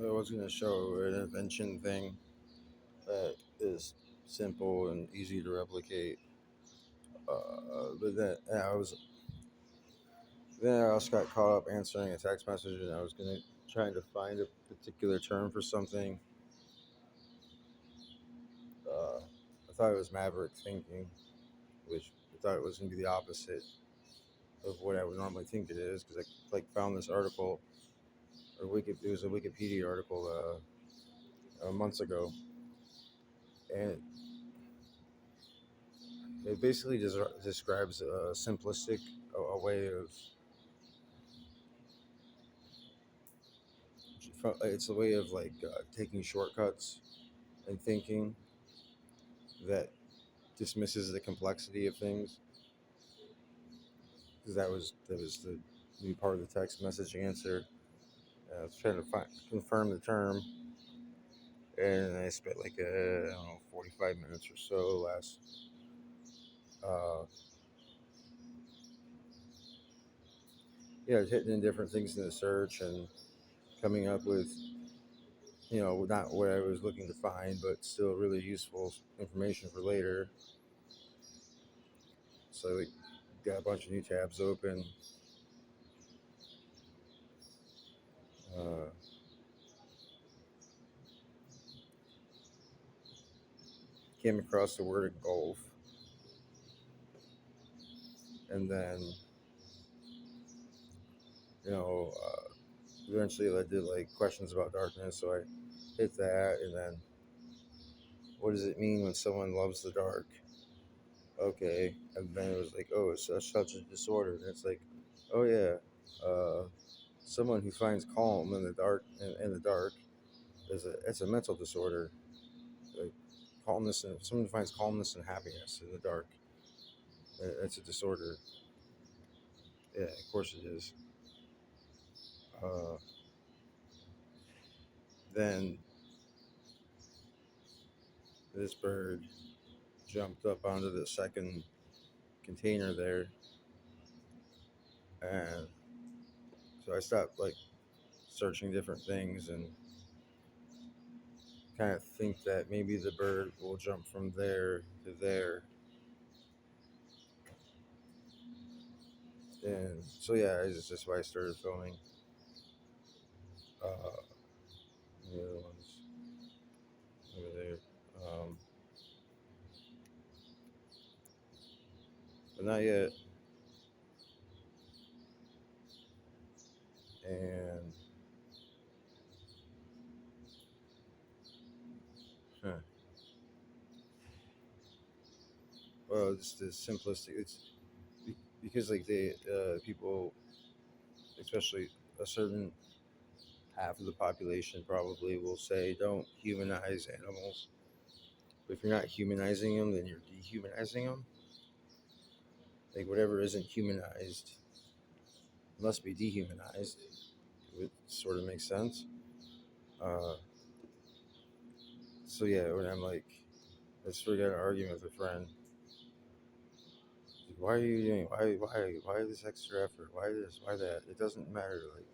I was going to show an invention thing that is simple and easy to replicate. But then I also got caught up answering a text message, and I was going to trying to find a particular term for something. I thought it was maverick thinking, which I thought it was going to be the opposite of what I would normally think it is, because I found this article, it was a Wikipedia article months ago, and it basically describes a simplistic a way of it's a way of taking shortcuts and thinking that dismisses the complexity of things, because that was the new part of the text message answer. I was trying to confirm the term, and I spent like I don't know 45 minutes or so last uh, hitting in different things in the search and coming up with not what I was looking to find, but still really useful information for later. So we got a bunch of new tabs open. Uh, Came across the word golf, and then eventually I did like questions about darkness. So I hit that, and then what does it mean when someone loves the dark? Okay, and then it was like, oh, it's such a disorder, and it's like, oh yeah, uh, someone who finds calm in the dark in the dark it's a mental disorder. Like calmness and someone who finds calmness and happiness in the dark, it's a disorder. Yeah, of course it is. Uh, then this bird jumped up onto the second container there, and so I stopped like searching different things and kind of think that maybe the bird will jump from there to there. And so yeah, it's just why I started filming uh, the other ones over there. Um, but not yet. And huh, well, it's just simplistic. It's because like they people, especially a certain half of the population, probably will say don't humanize animals. But if you're not humanizing them, then you're dehumanizing them. Like whatever isn't humanized must be dehumanized. It sort of makes sense. Uh, so yeah, when I'm like, let's forget an argument with a friend. Like, why are you doing? Why this extra effort? Why this? Why that? It doesn't matter. Like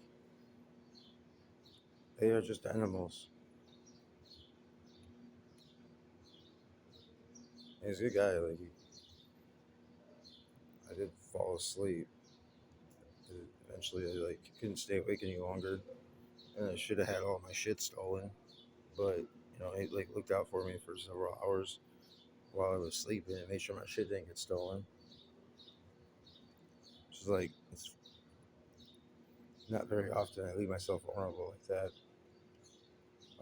they are just animals. And he's a good guy. I did fall asleep. Eventually, I like couldn't stay awake any longer, and I should have had all my shit stolen. But he like looked out for me for several hours while I was sleeping and made sure my shit didn't get stolen. Which is like it's not very often I leave myself vulnerable like that.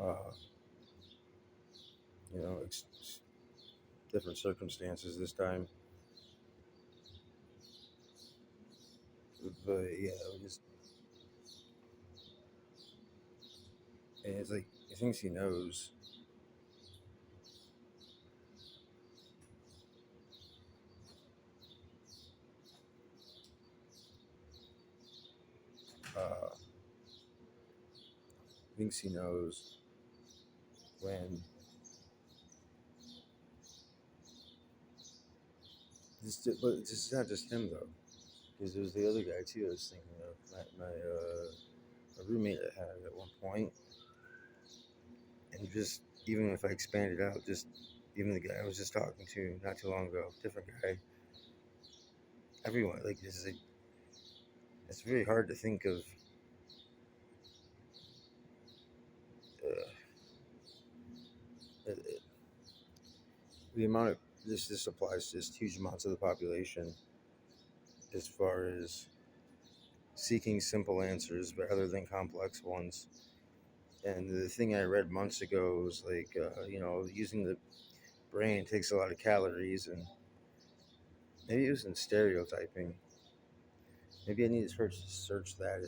Uh, it's different circumstances this time, but yeah, we just and it's like he thinks he knows. Uh, thinks he knows when but it's not just him though, because there's the other guy too. I was thinking of my roommate I had at one point. just even if I expand it out, just even the guy I was just talking to not too long ago, different guy. Everyone like it's very hard to think of uh, uh, the amount of this applies to just huge amounts of the population as far as seeking simple answers rather than complex ones. And the thing I read months ago was like, using the brain takes a lot of calories, and maybe it was in stereotyping. Maybe I need to search that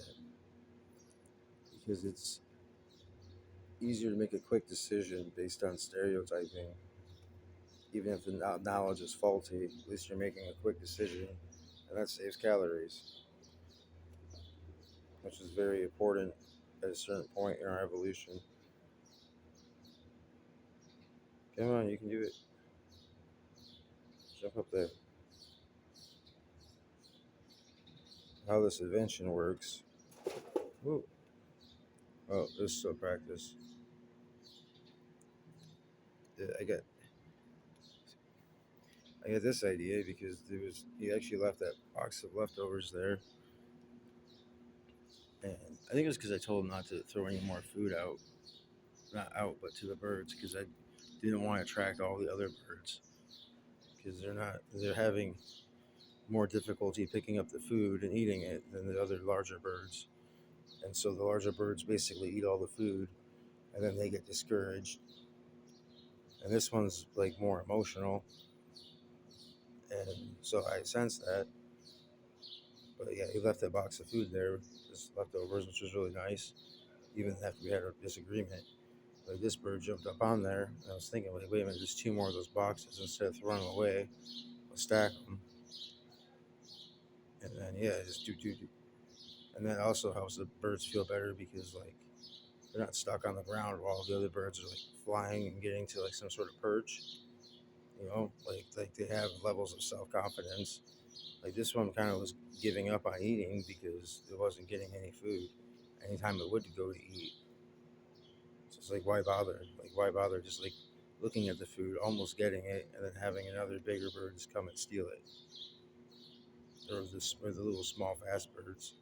because it's easier to make a quick decision based on stereotyping. Even if the knowledge is faulty, at least you're making a quick decision, and that saves calories, which is very important at a certain point in our evolution. Come on, you can do it. Jump up there. How this invention works. Ooh. Oh, this is still practice. Yeah, I got this idea because he actually left that box of leftovers there, and I think it was because I told him not to throw any more food out, not out, but to the birds, because I didn't want to attract all the other birds because they're having more difficulty picking up the food and eating it than the other larger birds, and so the larger birds basically eat all the food, and then they get discouraged. And this one's like more emotional, and so I sensed that. But yeah, he left that box of food there, just leftovers, which was really nice, even after we had a disagreement. Like this bird jumped up on there, and I was thinking, like, wait a minute, there's two more of those boxes. Instead of throwing them away, I'll stack them, and then yeah, just do. And that also helps the birds feel better because like they're not stuck on the ground while the other birds are like flying and getting to like some sort of perch. Like they have levels of self confidence. Like this one kind of was giving up on eating because it wasn't getting any food. Anytime it would go to eat, so it's like why bother? Like why bother just like looking at the food, almost getting it, and then having another bigger bird just come and steal it, or the little small fast birds.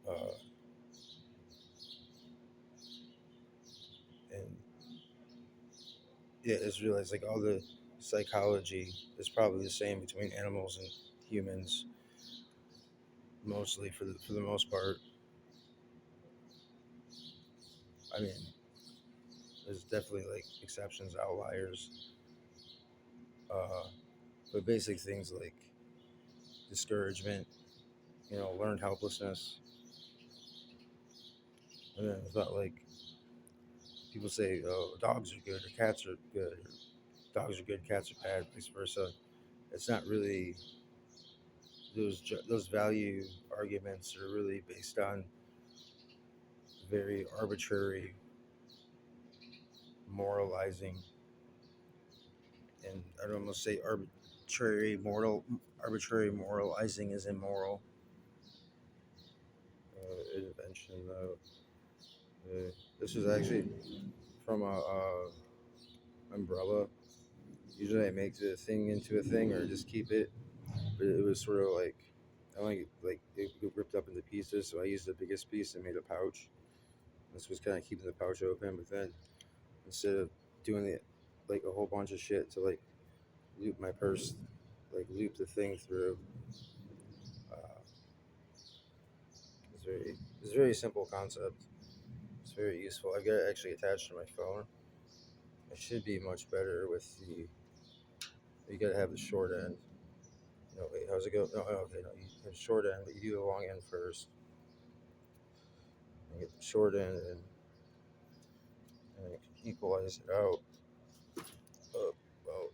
Uh, and yeah, I just realized like all the psychology is probably the same between animals and humans, mostly for the most part. I mean, there's definitely like exceptions, outliers, uh, but basic things like discouragement, learned helplessness, and then it's not like people say, "Oh, dogs are good or cats are good," or "Dogs are good, cats are bad," vice versa. It's not really those value arguments are really based on very arbitrary moralizing, and I'd almost say arbitrary moralizing is immoral. Invention though. This is actually from a umbrella. Usually I make the thing into a thing or just keep it, but it was sort of like I like it ripped up into pieces, so I used the biggest piece and made a pouch. This was kind of keeping the pouch open, but then instead of doing it like a whole bunch of shit to like loop my purse, like loop the thing through. Uh, it's a very simple concept. It's very useful. I've got it actually attached to my phone. It should be much better with the. You gotta have the short end. No, wait, how's it go? No, okay, no, you have the short end, but you do the long end first. And get the short end and equalize it out. Oh, well,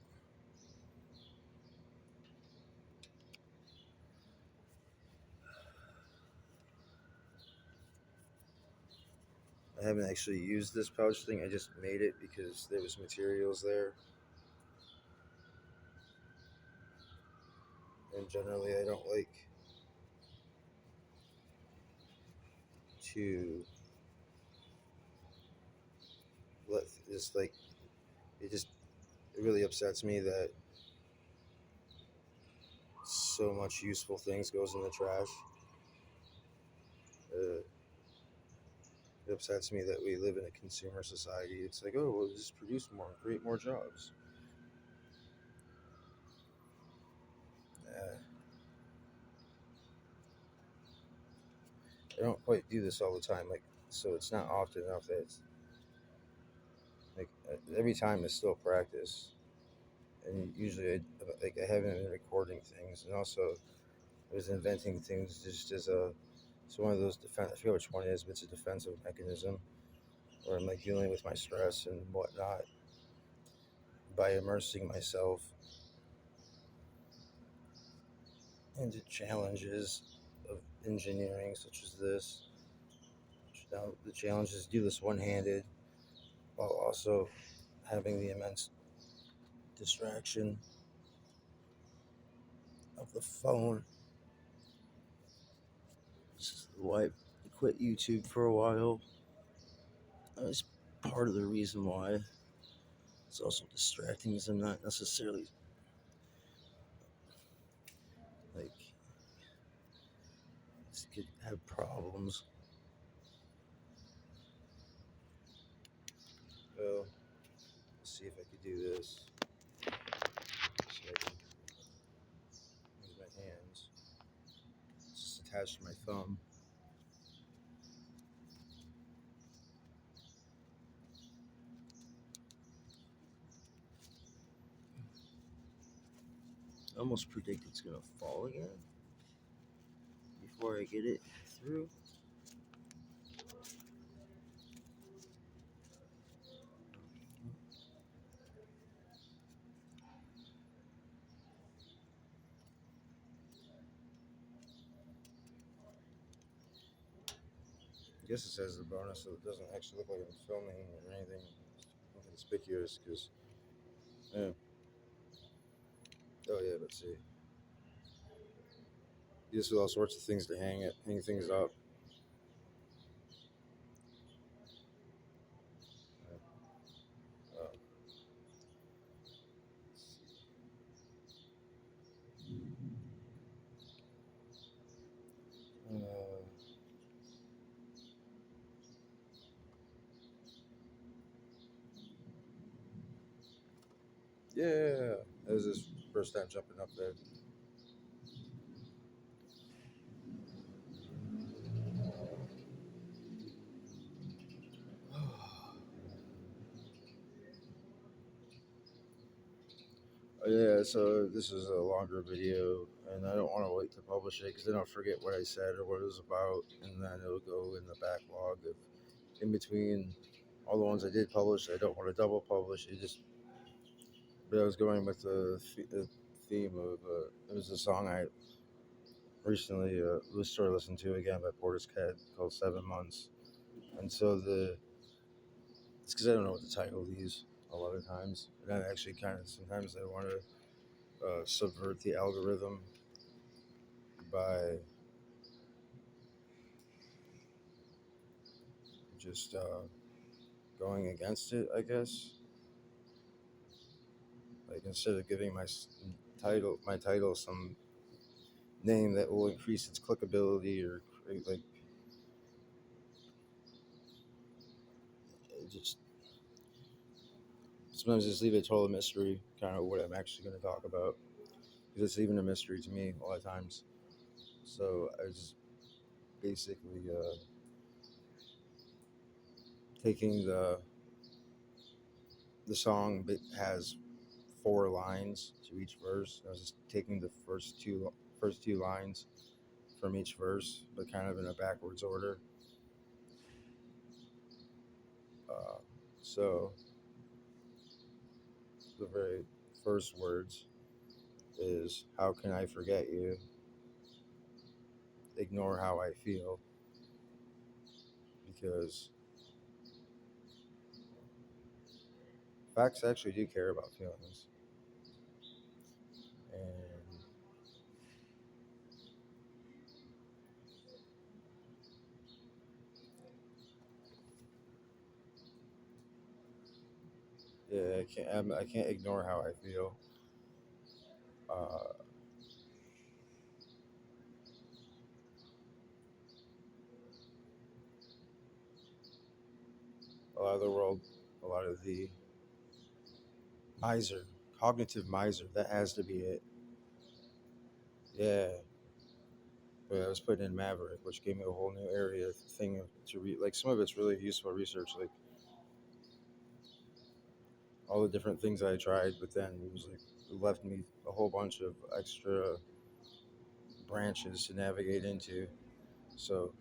I haven't actually used this pouch thing. I just made it because there was materials there, and generally I don't like to let just like it just it really upsets me that so much useful things goes in the trash. Uh, it upsets me that we live in a consumer society. It's like, oh, we'll just produce more, create more jobs. Uh, I don't quite do this all the time, like so. It's not often enough that it's like every time is still practice, and usually I haven't been recording things, and also I was inventing things just as a it's one of those defense. I forget which one it is, but it's a defensive mechanism where I'm like dealing with my stress and whatnot by immersing myself into challenges of engineering such as this. Now the challenge is do this one-handed while also having the immense distraction of the phone. This is why I quit YouTube for a while. That's part of the reason why. It's also distracting because I'm not necessarily like could have problems. Well, let's see if I could do this. So I can use my hands. It's just attached to my thumb. I almost predict it's gonna fall again before I get it through. I guess it says the bonus, so it doesn't actually look like I'm filming or anything conspicuous. Because, yeah. Oh yeah, let's see. Use with all sorts of things to hang things up. Uh, uh, yeah, that was his first time jumping up there. Oh, yeah, so this is a longer video, and I don't want to wait to publish it because then I'll forget what I said or what it was about, and then it'll go in the backlog of in between all the ones I did publish. I don't want to double publish. But I was going with the theme of it was a song I recently started listening to again by Portishead called 7 Months, and so it's because I don't know what to title these a lot of times, and I actually kind of sometimes I want to subvert the algorithm by just going against it, I guess. Like instead of giving my title some name that will increase its clickability or create like just sometimes just leave it total mystery, kind of what I'm actually going to talk about because it's even a mystery to me a lot of times. So I was basically taking the song that has 4 lines to each verse. I was just taking the first two lines from each verse, but kind of in a backwards order. Uh, so the very first words is "How can I forget you? Ignore how I feel," because facts actually do care about feelings, and Yeah, I can't ignore how I feel. Uh, a lot of the world, a lot of the miser, cognitive miser. That has to be it. Yeah, but I was putting in Maverick, which gave me a whole new area thing to read. Like some of it's really useful research, like all the different things I tried. But then it was like it left me a whole bunch of extra branches to navigate into. So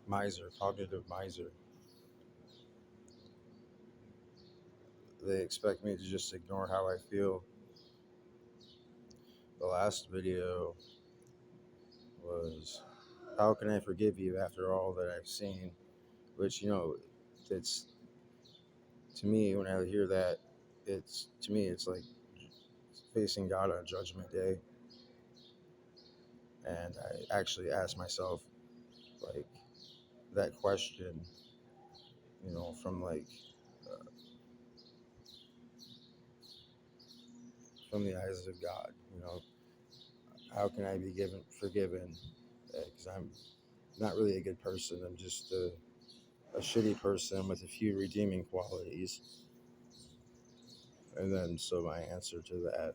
miser, cognitive miser. They expect me to just ignore how I feel. The last video was how can I forgive you after all that I've seen? Which it's to me when I hear that, it's to me it's like facing God on Judgment Day, and I actually ask myself like that question, from like from the eyes of God. How can I be forgiven? Because I'm not really a good person. I'm just a shitty person with a few redeeming qualities. And then, so my answer to that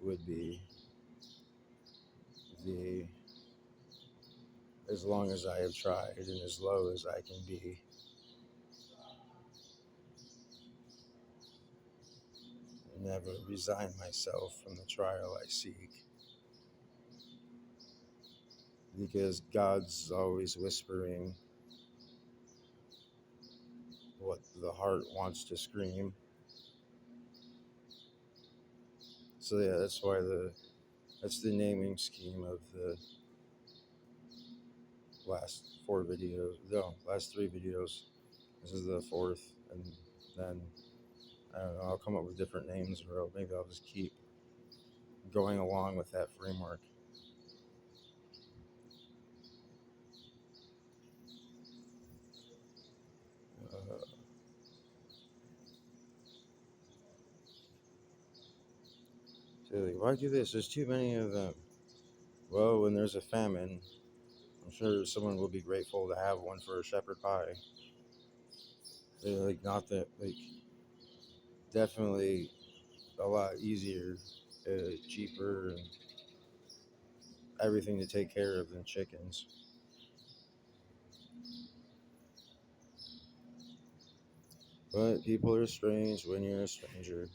would be the as long as I have tried and as low as I can be, never resign myself from the trial I seek. Because God's always whispering what the heart wants to scream. So yeah, that's the naming scheme of the last four videos. No, last three videos. This is the fourth, and then I don't know. I'll come up with different names, or maybe I'll just keep going along with that framework. Uh, so like, why do this? There's too many of them. Well, when there's a famine, I'm sure someone will be grateful to have one for a shepherd pie. They're like not that like definitely a lot easier, cheaper, and everything to take care of than chickens. But people are strange when you're a stranger.